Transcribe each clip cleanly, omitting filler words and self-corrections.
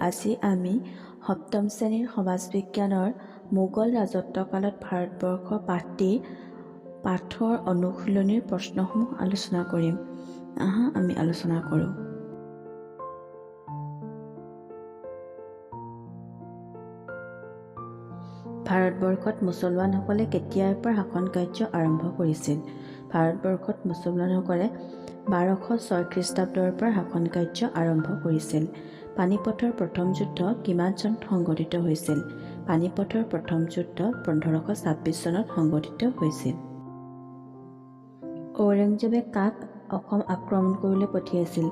আজি আমি সপ্তম শ্ৰেণীৰ সমাজ বিজ্ঞানৰ মোগল ৰাজত্বকালত ভাৰতবৰ্ষ পাঠৰ অনুশীলনীৰ প্ৰশ্নসমূহ আলোচনা কৰিম। আমি আলোচনা কৰোঁ। ভাৰতবৰ্ষত মুছলমানসকলে কেতিয়াৰ পৰা শাসন কাৰ্য আৰম্ভ কৰিছিল? ভাৰতবৰ্ষত মুছলমানসকলে 1206 খ্ৰীষ্টাব্দৰ পৰা শাসন কাৰ্য আৰম্ভ কৰিছিল। পানিপথৰ প্ৰথম যুদ্ধ কিমান চনত সংঘটিত হৈছিল? পানিপথৰ প্ৰথম যুদ্ধ 1526 চনত সংঘটিত হৈছিল। ঔৰংজেবে কাক অসম আক্ৰমণ কৰিবলৈ পঠিয়াইছিল?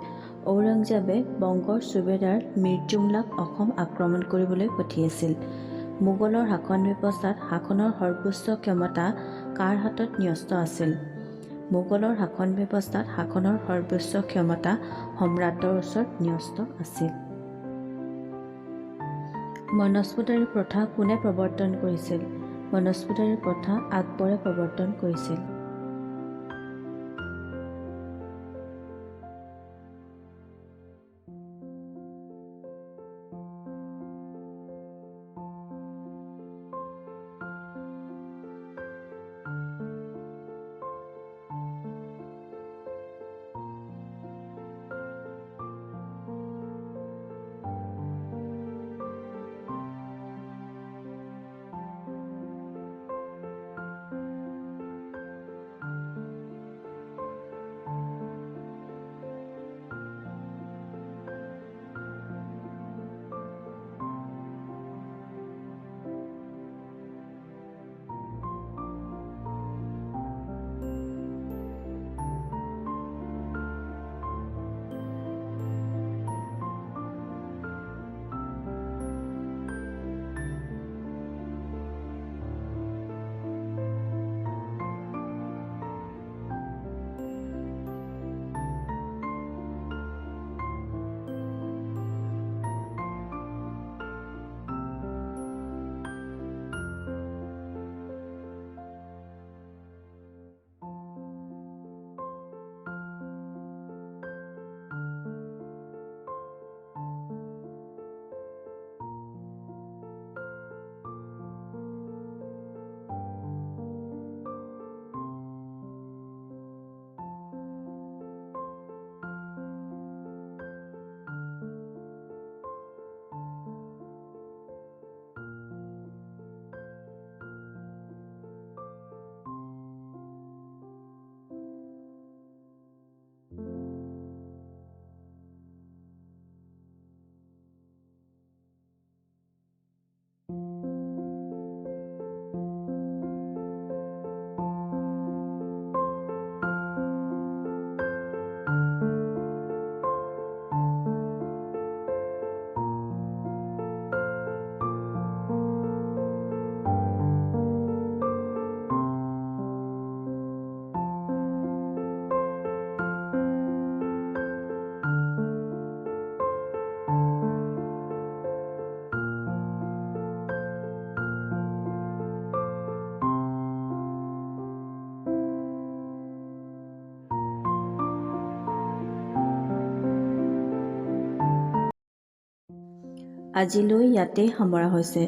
ঔৰংজেবে বংগৰ সুবেদাৰ মীৰ জুমলাক অসম আক্ৰমণ কৰিবলৈ পঠিয়াইছিল। মোগলৰ শাসন ব্যৱস্থাত শাসনৰ সৰ্বোচ্চ ক্ষমতা কাৰ হাতত ন্যস্ত আছিল? মোগলৰ শাসন ব্যৱস্থাত শাসনৰ সৰ্বোচ্চ ক্ষমতা সম্ৰাটৰ ওচৰত ন্যস্ত আছিল। বনস্পতিৰ প্ৰথা কোনে প্ৰৱৰ্তন কৰিছিল? বনস্পতিৰ প্ৰথা আকবৰে প্ৰৱৰ্তন কৰিছিল। আজিলৈ ইয়াতেই সামৰা হৈছে।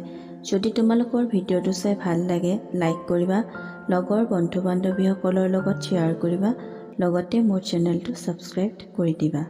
যদি তোমালোকৰ ভিডিঅ'টো চাই ভাল লাগে লাইক কৰিবা, লগৰ বন্ধু বান্ধৱীসকলৰ লগত শ্বেয়াৰ কৰিবা, লগতে মোৰ চেনেলটো ছাবস্ক্ৰাইব কৰি দিবা।